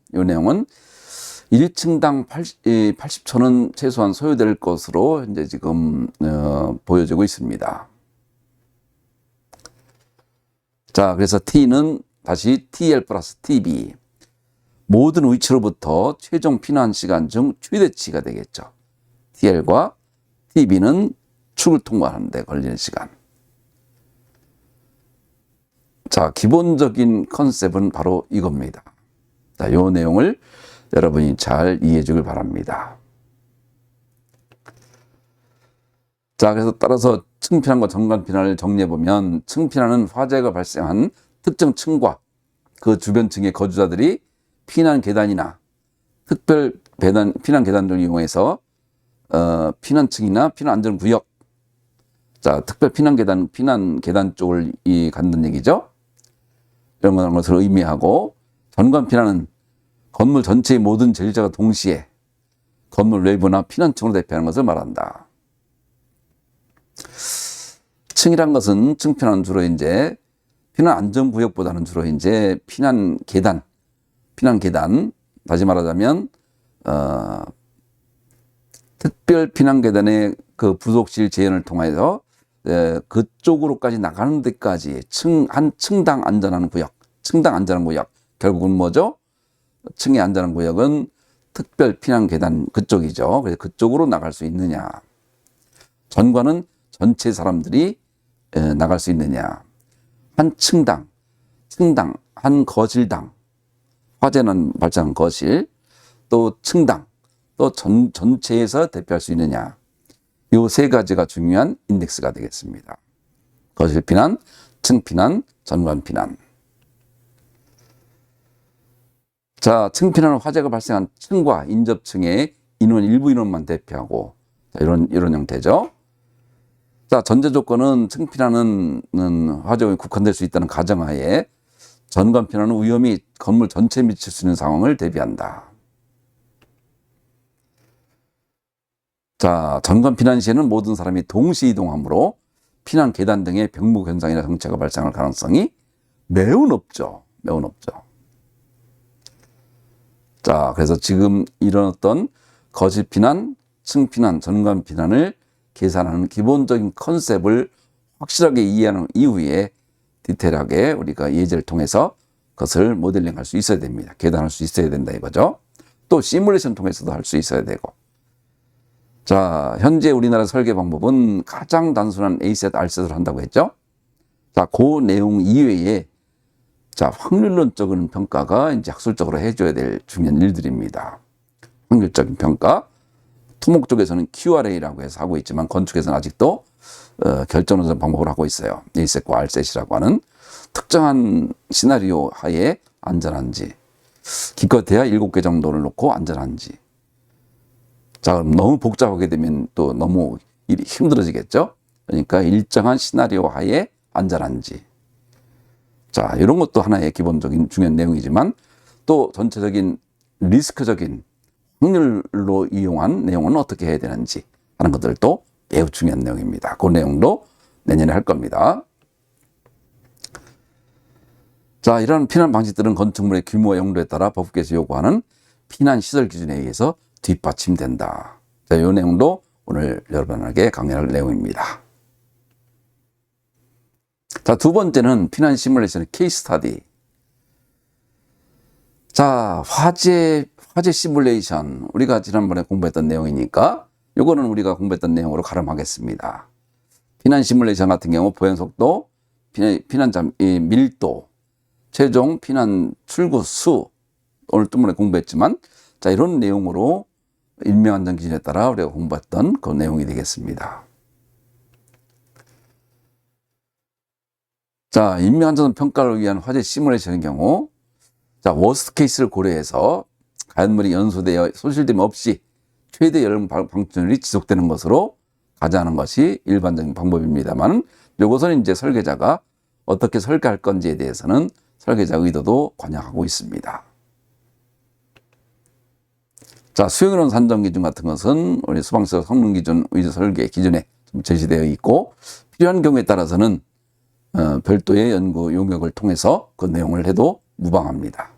1층당 80초는 최소한 소요될 것으로 현재 지금 보여지고 있습니다. 자, 그래서 T는 다시 TL 플러스 TB. 모든 위치로부터 최종 피난 시간 중 최대치가 되겠죠. TL과 TB는 축을 통과하는 데 걸리는 시간. 자, 기본적인 컨셉은 바로 이겁니다. 자, 이 내용을 여러분이 잘 이해해 주길 바랍니다. 자, 그래서 따라서 층피난과 정관피난을 정리해보면 층피난은 화재가 발생한 특정 층과 그 주변 층의 거주자들이 피난 계단이나 특별 피난 계단 등을 이용해서 피난층이나 피난 안전구역, 자, 특별 피난 계단 쪽을 갖는 얘기죠. 이런 것을 의미하고, 전관 피난은 건물 전체의 모든 제일자가 동시에 건물 외부나 피난층으로 대피하는 것을 말한다. 층이란 것은 층피난은 주로 이제 피난 안전구역보다는 주로 이제 피난 계단, 다시 말하자면 특별 피난 계단의 그 부속실 재현을 통해서 그쪽으로까지 나가는 데까지 한 층당 안전한 구역, 결국은 뭐죠? 층의 안전한 구역은 특별 피난 계단 그쪽이죠. 그래서 그쪽으로 나갈 수 있느냐? 전관은 전체 사람들이 나갈 수 있느냐? 한 층당, 한 거실당, 화재는 발생한 거실, 또 층당, 또 전체에서 대피할 수 있느냐? 이 세 가지가 중요한 인덱스가 되겠습니다. 거실 피난, 층 피난, 전관 피난. 자, 층 피난은 화재가 발생한 층과 인접층의 일부 인원만 대피하고, 자, 이런 형태죠. 자, 전제 조건은 층피난은 화재에 국한될 수 있다는 가정하에 전관 피난은 위험이 건물 전체에 미칠 수 있는 상황을 대비한다. 자, 전관 피난 시에는 모든 사람이 동시 이동하므로 피난 계단 등의 병목 현상이나 정체가 발생할 가능성이 매우 높죠. 매우 높죠. 자, 그래서 지금 이런 어떤 거실 피난, 층 피난, 전관 피난을 계산하는 기본적인 컨셉을 확실하게 이해하는 이후에 디테일하게 우리가 예제를 통해서 그것을 모델링할 수 있어야 됩니다. 계산할 수 있어야 된다 이거죠. 또 시뮬레이션 통해서도 할 수 있어야 되고. 자, 현재 우리나라 설계 방법은 가장 단순한 A셋, R셋을 한다고 했죠. 자, 그 내용 이외에 자, 확률론적인 평가가 이제 학술적으로 해줘야 될 중요한 일들입니다. 확률적인 평가. 토목 쪽에서는 QRA라고 해서 하고 있지만 건축에서는 아직도 결정론적 방법을 하고 있어요. A셋과 R셋이라고 하는 특정한 시나리오 하에 안전한지, 기껏해야 7개 정도를 놓고 안전한지. 자, 그럼 너무 복잡하게 되면 또 너무 일이 힘들어지겠죠? 그러니까 일정한 시나리오 하에 안전한지. 자, 이런 것도 하나의 기본적인 중요한 내용이지만 또 전체적인 리스크적인 확률로 이용한 내용은 어떻게 해야 되는지 하는 것들도 매우 중요한 내용입니다. 그 내용도 내년에 할 겁니다. 자, 이런 피난 방식들은 건축물의 규모와 용도에 따라 법규에서 요구하는 피난 시설 기준에 의해서 뒷받침된다. 자, 이 내용도 오늘 여러분에게 강의할 내용입니다. 자, 두 번째는 피난 시뮬레이션 케이스 스터디. 자, 화재 시뮬레이션. 우리가 지난번에 공부했던 내용이니까 이거는 우리가 공부했던 내용으로 가름하겠습니다. 피난 시뮬레이션 같은 경우 보행 속도, 피난자 밀도, 최종 피난 출구 수, 오늘 뜬번에 공부했지만 자, 이런 내용으로 인명안전 기준에 따라 우리가 공부했던 그 내용이 되겠습니다. 자, 인명안전 평가를 위한 화재 시뮬레이션의 경우 자, 워스트 케이스를 고려해서 가연물이 연소되어 손실됨 없이 최대 열능 방출률이 지속되는 것으로 가정하는 것이 일반적인 방법입니다만 이것은 이제 설계자가 어떻게 설계할 건지에 대해서는 설계자 의도도 관여하고 있습니다. 자, 수용인원 산정 기준 같은 것은 우리 소방서 성능 기준, 의제 설계 기준에 좀 제시되어 있고 필요한 경우에 따라서는 별도의 연구 용역을 통해서 그 내용을 해도 무방합니다.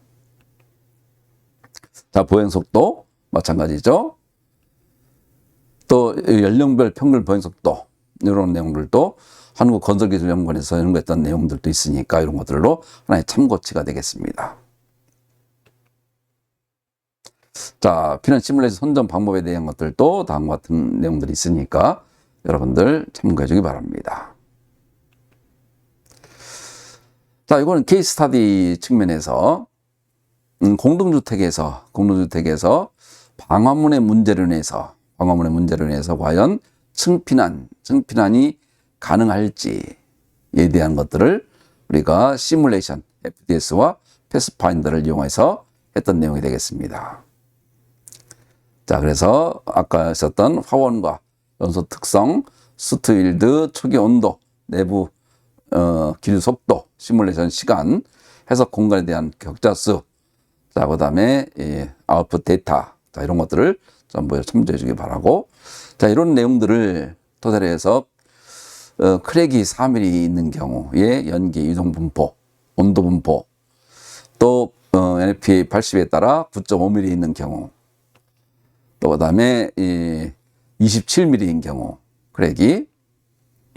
자, 보행 속도 마찬가지죠. 또 연령별 평균 보행 속도 이런 내용들도 한국건설기술연구원에서 연구했던 내용들도 있으니까 이런 것들로 하나의 참고치가 되겠습니다. 자, 피난 시뮬레이션 선정 방법에 대한 것들도 다음과 같은 내용들이 있으니까 여러분들 참고해 주기 바랍니다. 자, 이거는 케이스 스터디 측면에서 공동주택에서 방화문의 문제로 인해서 과연 층피난이 가능할지에 대한 것들을 우리가 시뮬레이션 FDS와 패스파인더를 이용해서 했던 내용이 되겠습니다. 자, 그래서 아까 있었던 화원과 연소 특성, 스트윌드, 초기 온도, 내부 기류 속도, 시뮬레이션 시간, 해석 공간에 대한 격자수, 자, 그 다음에 아웃풋 데이터, 자, 이런 것들을 전부 참조해 주기 바라고, 자, 이런 내용들을 토대로 해서 크랙이 4mm 있는 경우에 연기 이동 분포, 온도 분포, 또 NFPA 80에 따라 9.5mm 있는 경우, 또 그 다음에 27mm인 경우 크랙이,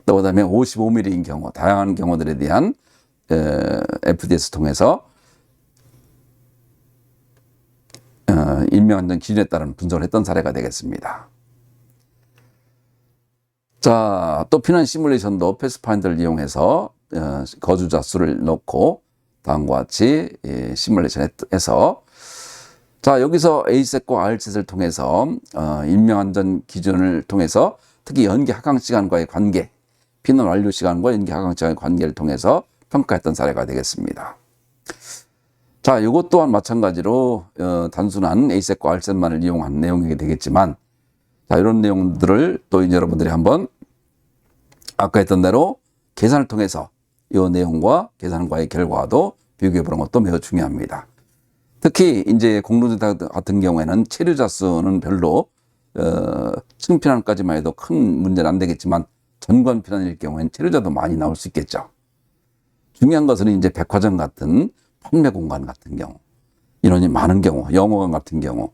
또 그 다음에 55mm인 경우, 다양한 경우들에 대한 FDS 통해서 인명안전 기준에 따른 분석을 했던 사례가 되겠습니다. 자, 또 피난 시뮬레이션도 패스파인더를 이용해서 거주자 수를 넣고 다음과 같이 시뮬레이션 해서 자, 여기서 A셋과 R셋을 통해서 인명안전 기준을 통해서 특히 연기 하강 시간과의 관계, 피난 완료 시간과 연기 하강 시간의 관계를 통해서 평가했던 사례가 되겠습니다. 자, 이것 또한 마찬가지로 단순한 A셋과 R셋만을 이용한 내용이 되겠지만 자, 이런 내용들을 또 이제 여러분들이 한번 아까 했던 대로 계산을 통해서 이 내용과 계산과의 결과도 비교해 보는 것도 매우 중요합니다. 특히 이제 공로주택 같은 경우에는 체류자 수는 별로 층피난까지만 해도 큰 문제는 안 되겠지만 전관 피난일 경우에는 체류자도 많이 나올 수 있겠죠. 중요한 것은 이제 백화점 같은 판매 공간 같은 경우, 인원이 많은 경우, 영화관 같은 경우,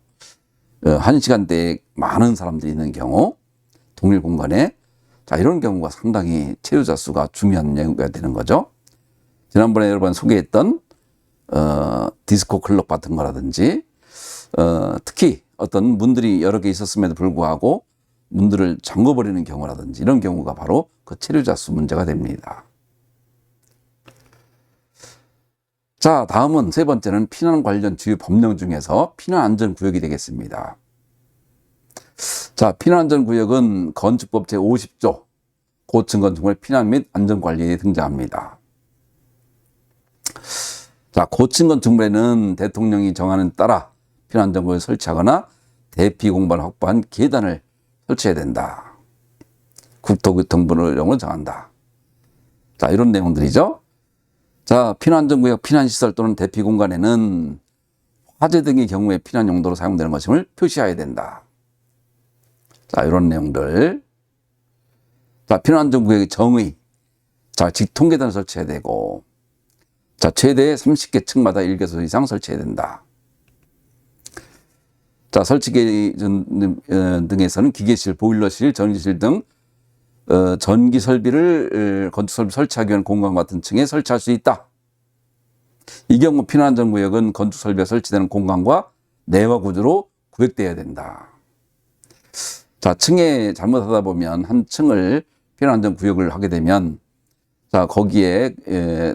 한 시간대에 많은 사람들이 있는 경우, 동일 공간에 자 이런 경우가 상당히 체류자 수가 중요한 예가 되는 거죠. 지난번에 여러분 소개했던 디스코 클럽 같은 거라든지 특히 어떤 문들이 여러 개 있었음에도 불구하고 문들을 잠궈버리는 경우라든지 이런 경우가 바로 그 체류자 수 문제가 됩니다. 자, 다음은 세 번째는 피난 관련 주요 법령 중에서 피난안전구역이 되겠습니다. 자, 피난안전구역은 건축법 제50조 고층 건축물 피난 및 안전관리에 등장합니다. 자, 고층 건축물에는 대통령이 정하는 따라 피난안전구역을 설치하거나 대피 공간을 확보한 계단을 설치해야 된다. 국토교통부령으로 정한다. 자, 이런 내용들이죠. 자, 피난안전구역 피난시설 또는 대피 공간에는 화재 등의 경우에 피난 용도로 사용되는 것임을 표시해야 된다. 자, 이런 내용들. 자, 피난안전구역의 정의. 자, 직통계단을 설치해야 되고, 자, 최대 30개 층마다 1개소 이상 설치해야 된다. 자, 설치 등에서는 기계실, 보일러실, 전기실 등 전기 설비를 건축 설비 설치하기 위한 공간 같은 층에 설치할 수 있다. 이 경우 피난안전구역은 건축 설비가 설치되는 공간과 내화 구조로 구획되어야 된다. 자, 층에 잘못하다 보면 한 층을 피난안전구역을 하게 되면 자, 거기에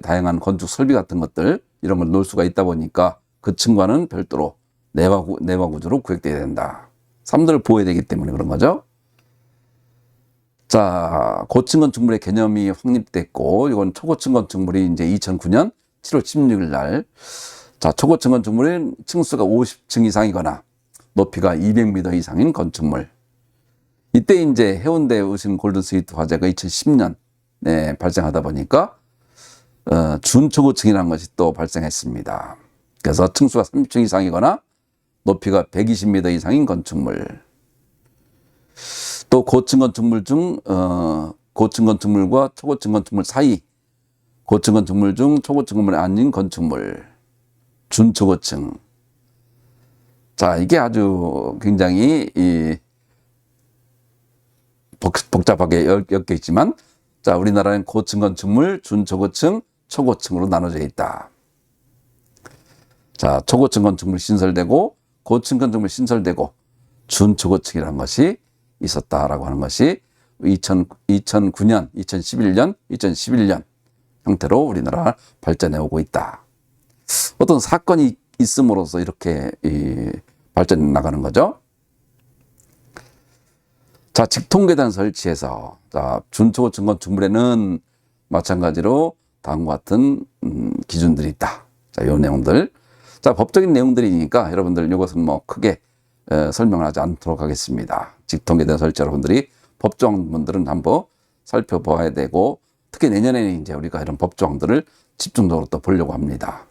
다양한 건축 설비 같은 것들 이런 걸 놓을 수가 있다 보니까 그 층과는 별도로 내화 구조로 구획되어야 된다. 사람들을 보호해야 되기 때문에 그런 거죠. 자, 고층 건축물의 개념이 확립됐고, 이건 초고층 건축물이 이제 2009년 7월 16일 날, 자, 초고층 건축물은 층수가 50층 이상이거나 높이가 200m 이상인 건축물. 이때 이제 해운대 오신 골든스위트 화재가 2010년 발생하다 보니까 준초고층이라는 것이 또 발생했습니다. 그래서 층수가 30층 이상이거나 높이가 120m 이상인 건축물. 또 고층 건축물 중 고층 건축물과 초고층 건축물 사이, 고층 건축물 중 초고층 건물이 아닌 건축물, 준초고층. 자, 이게 아주 굉장히 복잡하게 엮여 있지만, 자, 우리나라는 고층 건축물, 준초고층, 초고층으로 나눠져 있다. 자, 초고층 건축물 신설되고, 고층 건축물 신설되고, 준초고층이라는 것이 있었다라고 하는 것이 2009년, 2011년, 2011년 형태로 우리나라 발전해 오고 있다. 어떤 사건이 있음으로써 이렇게 발전해 나가는 거죠. 자, 직통계단 설치해서 자, 준초고층 건축물에는 마찬가지로 다음과 같은 기준들이 있다. 자, 요 내용들. 자, 법적인 내용들이니까 여러분들 이것은 뭐 크게 설명을 하지 않도록 하겠습니다. 직통계단 설치 여러분들이 법조항분들은 한번 살펴봐야 되고, 특히 내년에는 이제 우리가 이런 법조항들을 집중적으로 또 보려고 합니다.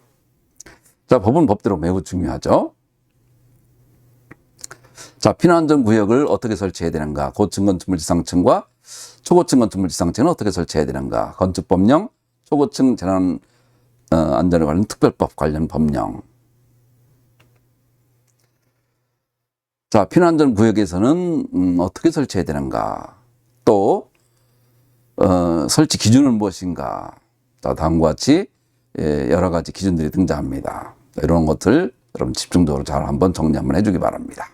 자, 법은 법대로 매우 중요하죠. 자, 피난안전구역을 어떻게 설치해야 되는가? 고층 건축물 지상층과 초고층 건축물 지상층은 어떻게 설치해야 되는가? 건축법령, 초고층 재난 안전에 관련 특별법 관련 법령. 자, 피난안전구역에서는 어떻게 설치해야 되는가? 또 설치 기준은 무엇인가? 자, 다음과 같이 여러 가지 기준들이 등장합니다. 자, 이런 것들 여러분 집중적으로 잘 한번 정리 한번 해주기 바랍니다.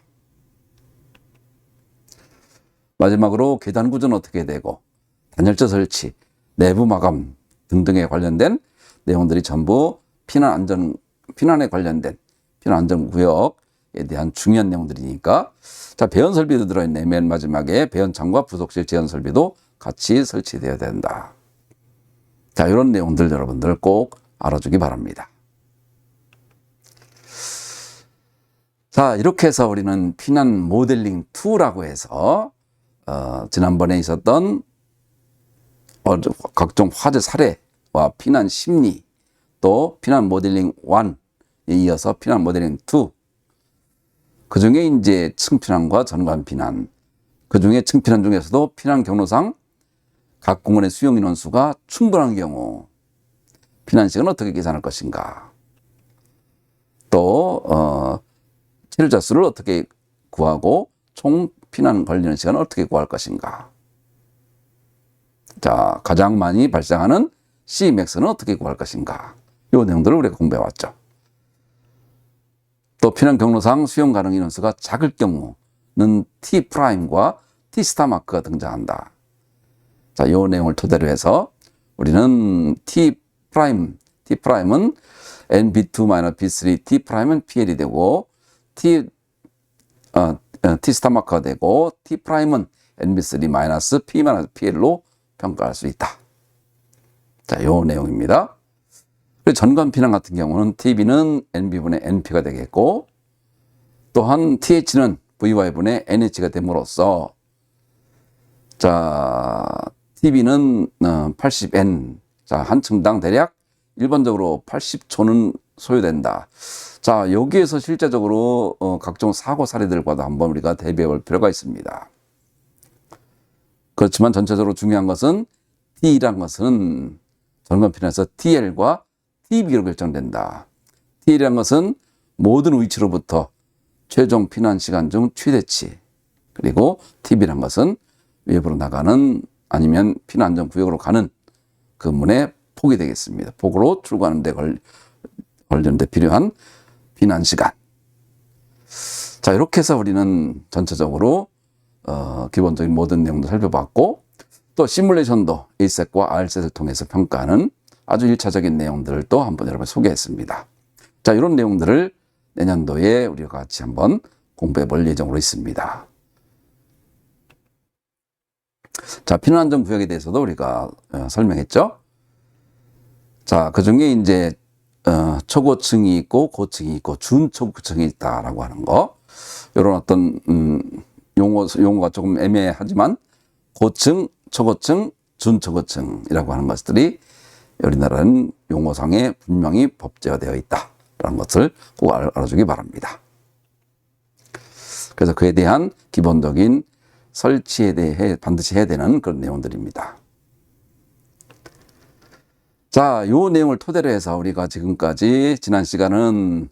마지막으로 계단 구조는 어떻게 되고, 단열재 설치, 내부 마감 등등에 관련된 내용들이 전부 피난에 관련된 피난안전구역에 대한 중요한 내용들이니까, 자, 배연 설비도 들어있네. 맨 마지막에 배연창과 부속실 제연 설비도 같이 설치되어야 된다. 자, 이런 내용들 여러분들 꼭 알아주기 바랍니다. 자, 이렇게 해서 우리는 피난 모델링 2라고 해서 지난번에 있었던 각종 화재 사례와 피난 심리, 또 피난 모델링 1에 이어서 피난 모델링 2, 그 중에 이제 층피난과 전관 피난, 그 중에 층피난 중에서도 피난 경로상 각 공원의 수용 인원 수가 충분한 경우 피난 시간은 어떻게 계산할 것인가, 또 체류자 수를 어떻게 구하고 총 피난 걸리는 시간을 어떻게 구할 것인가. 자, 가장 많이 발생하는 C맥스는 어떻게 구할 것인가. 이 내용들을 우리가 공부해 왔죠. 또 피난 경로상 수용 가능 인원수가 작을 경우는 T'과 T 스타 마크가 등장한다. 자, 이 내용을 토대로 해서 우리는 T'은 NB2-B3, T'은 PL이 되고 T 스타 마크가 되고 T'은 NB3-P-PL로 평가할 수 있다. 자, 요 내용입니다. 전관 피난 같은 경우는 TB는 NB분의 NP가 되겠고, 또한 TH는 VY분의 NH가 됨으로써, 자, TB는 80N, 자, 한 층당 대략 일반적으로 80초는 소요된다. 자, 여기에서 실제적으로 각종 사고 사례들과도 한번 우리가 대비해 볼 필요가 있습니다. 그렇지만 전체적으로 중요한 것은 T라는 것은 전관 피난에서 TL과 TB로 결정된다. TL이라는 것은 모든 위치로부터 최종 피난 시간 중 최대치, 그리고 TB라는 것은 외부로 나가는 아니면 피난 안전 구역으로 가는 그 문의 폭이 되겠습니다. 폭으로 출구하는 데 걸리는데 필요한 피난 시간. 자, 이렇게 해서 우리는 전체적으로 기본적인 모든 내용도 살펴봤고, 또 시뮬레이션도 ASET과 RSET을 통해서 평가하는 아주 1차적인 내용들을 또 한번 여러분 소개했습니다. 자, 이런 내용들을 내년도에 우리가 같이 한번 공부해 볼 예정으로 있습니다. 자, 피난안전구역에 대해서도 우리가 설명했죠. 자, 그 중에 이제 초고층이 있고 고층이 있고 준초고층이 있다라고 하는 거, 이런 어떤 용어가 조금 애매하지만 고층, 초고층, 준초고층이라고 하는 것들이 우리나라는 용어상에 분명히 법제화되어 있다라는 것을 꼭 알아주기 바랍니다. 그래서 그에 대한 기본적인 설치에 대해 반드시 해야 되는 그런 내용들입니다. 자, 요 내용을 토대로 해서 우리가 지금까지 지난 시간은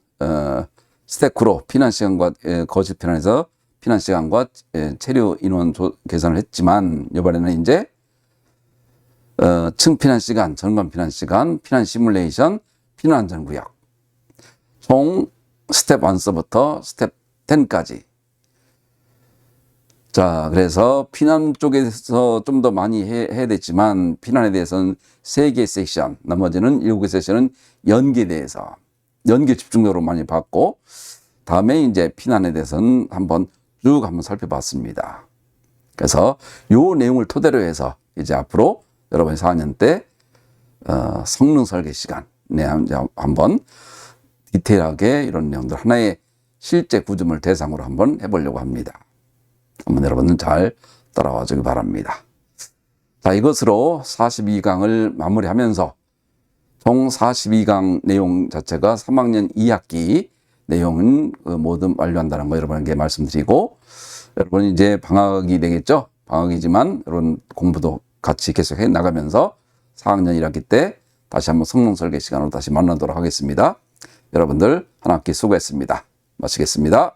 스태크로 피난 시간과 거실 피난에서 피난 시간과 체류 인원 계산을 했지만, 이번에는 이제 층 피난 시간, 전관 피난 시간, 피난 시뮬레이션, 피난 안전 구역, 총 스텝 1서부터 스텝 10까지. 자, 그래서 피난 쪽에서 좀 더 많이 해야 됐지만, 피난에 대해서는 3개 섹션, 나머지는 7개 섹션은 연기에 대해서, 연기 집중적으로 많이 봤고, 다음에 이제 피난에 대해서는 한번 살펴봤습니다. 그래서 요 내용을 토대로 해서 이제 앞으로 여러분 4학년 때 성능 설계 시간에 한번 디테일하게 이런 내용들 하나의 실제 구조물 대상으로 한번 해보려고 합니다. 한번 여러분은 잘 따라와 주기 바랍니다. 자, 이것으로 42강을 마무리하면서 총 42강 내용 자체가 3학년 2학기 내용은 모두 완료한다는 거 여러분에게 말씀드리고, 여러분 이제 방학이 되겠죠? 방학이지만 이런 공부도 같이 계속 해 나가면서 4학년 1학기 때 다시 한번 성능 설계 시간으로 다시 만나도록 하겠습니다. 여러분들 한 학기 수고했습니다. 마치겠습니다.